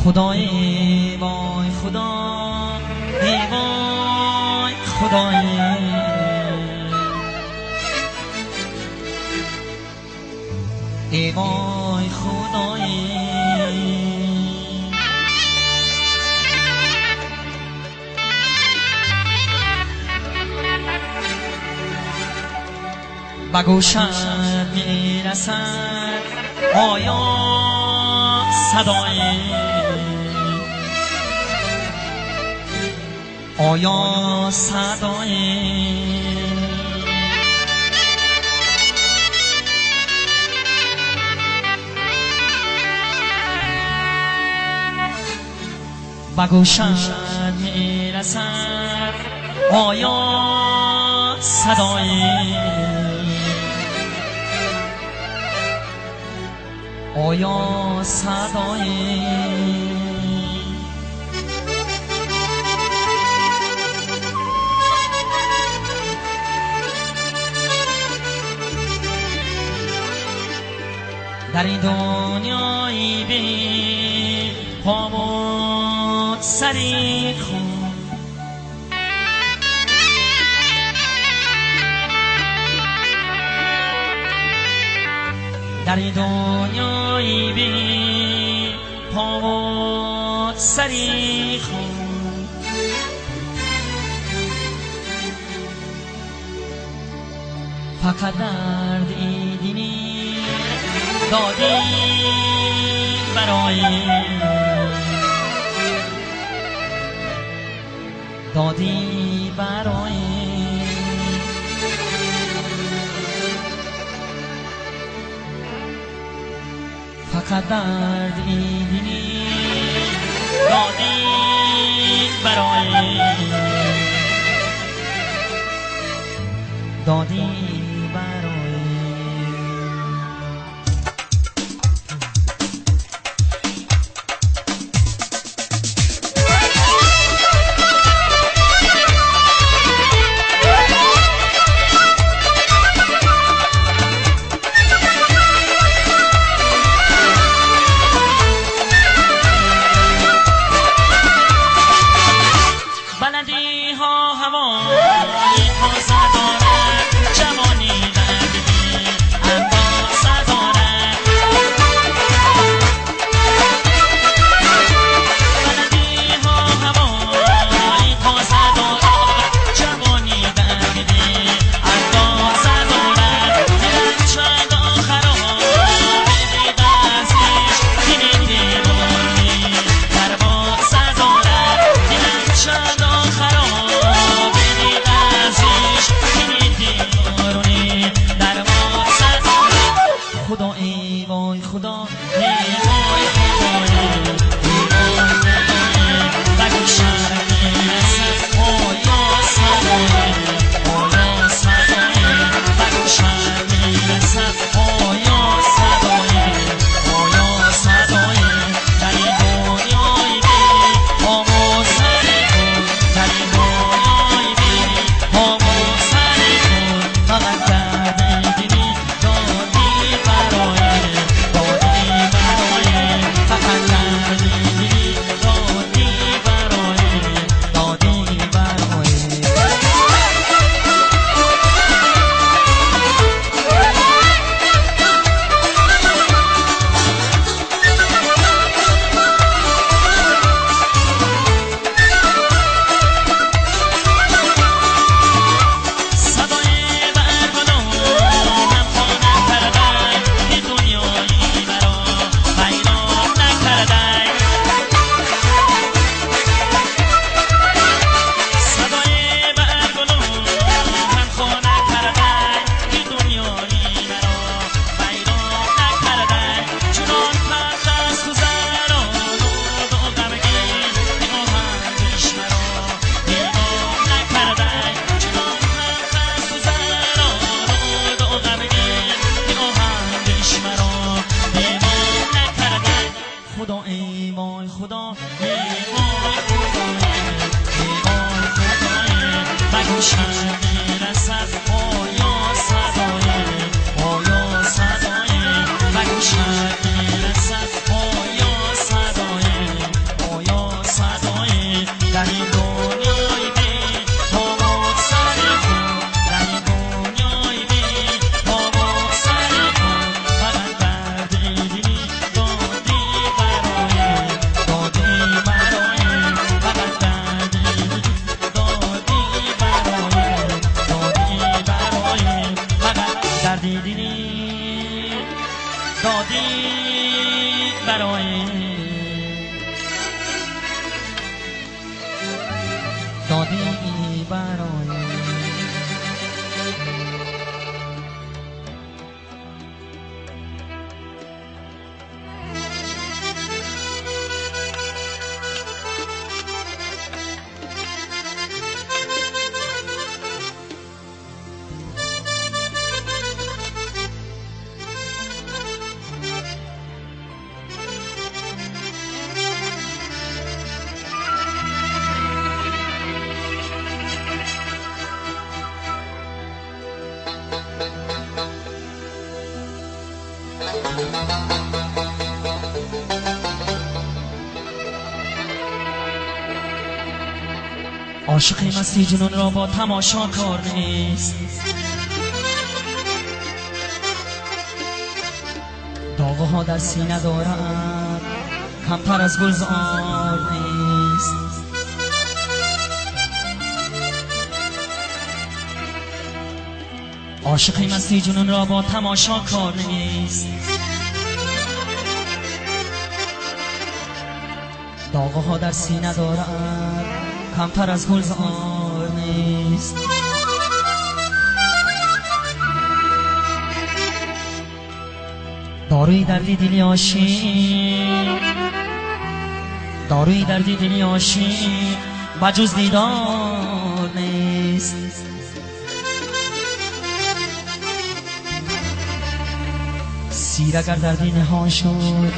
خدای وای خدا، ای وای خدای، ای وای خدای، به گوشم میرسد آیا صدای، آیا صدای، به گوشم میرسد آیا صدای، آیا صدای، در این دنیای بی پا و سری خون، در این دنیای بی پا و سری خون، فقط درد دینی دادی برای، دادی برای، فقط درد دینی دادی برای، دادی برای. بلندی ها هوایی تازه دارد، جوانی لبی اندازه دارد، بلندی ها هوایی تازه دارد، جوانی لبی اندازه دارد، دلم شاید آخرا ببید ازش اینی دیوانی دروازه دارد، دلم شاید خدا ای وای خدا، ای وای خدای، ای وای خدای، به گوشم میرسد آیا صدای، آیا صدای، به گوشم میرسد آیا صدای، آیا صدای، در این دنیای بی پا و سر خود، در این دنیای بی پا و سر خود، فقط درد دینی دادی برای، دادی برای، فقط درد دینی دادی برای، دادی برای. صدای برگلومم خانه کردن، این دنیایی مرا ویران نکردن، صدای برگلومم خانه کردن، این دنیایی مرا ویران نکردن، چنان تلخ است گذران و غمگین، نگاهندش مرا دیوان نکردن، چنان تلخ است گذران و غمگین، نگاهندش مرا دیوان نکردن. خدا ای وای خدا، ای وای خدای، ای وای خدای، به گوشم میرسد آیا صدای، آیا صدای، به گوشم میرسد آیا صدای، دادی برای دادی برای عاشقی مستی جنون را با تماشا کار نیست، داغ ها در سینه دارد کمتر از گلزار نیست. عاشقی مستی جنون را با تماشا کار نیست، داغ ها در سینه دارد کمتر از گلزار نیست. داروی دردی دلی عاشق، داروی دردی دلی عاشق بجز دیدار نیست. سیر اگر دردی نهان شد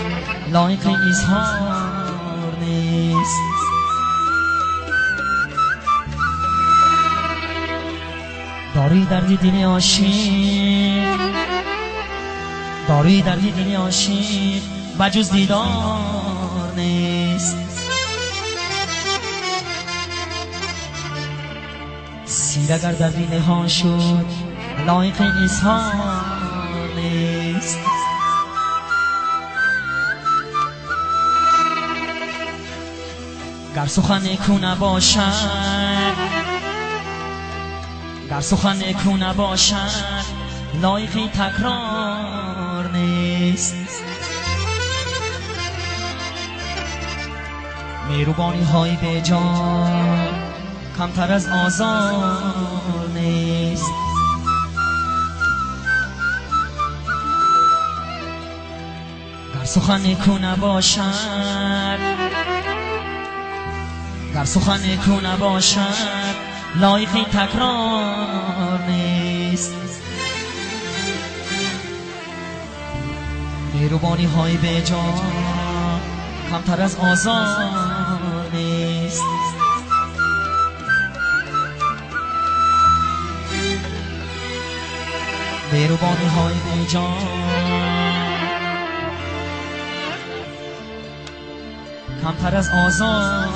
لایق اظهار نیست. داروی دردی دلی عاشق، داروی دردی دلی عاشق بجز دیدار نیست. سیر اگر دردی نهان شد لایق اظهار نیست. گر سخن نیکو نباشد، گر سخن نیکو نباشد لایقی تکرار نیست. مهربانی های به جا کمتر از آزار نیست. گر سخن نیکو نباشد، گر سخن نیکو نباشد لایقی تکرار نیست. مهربانی های به جا کمتر از آزار نیست. مهربانی های به جا کمتر از آزار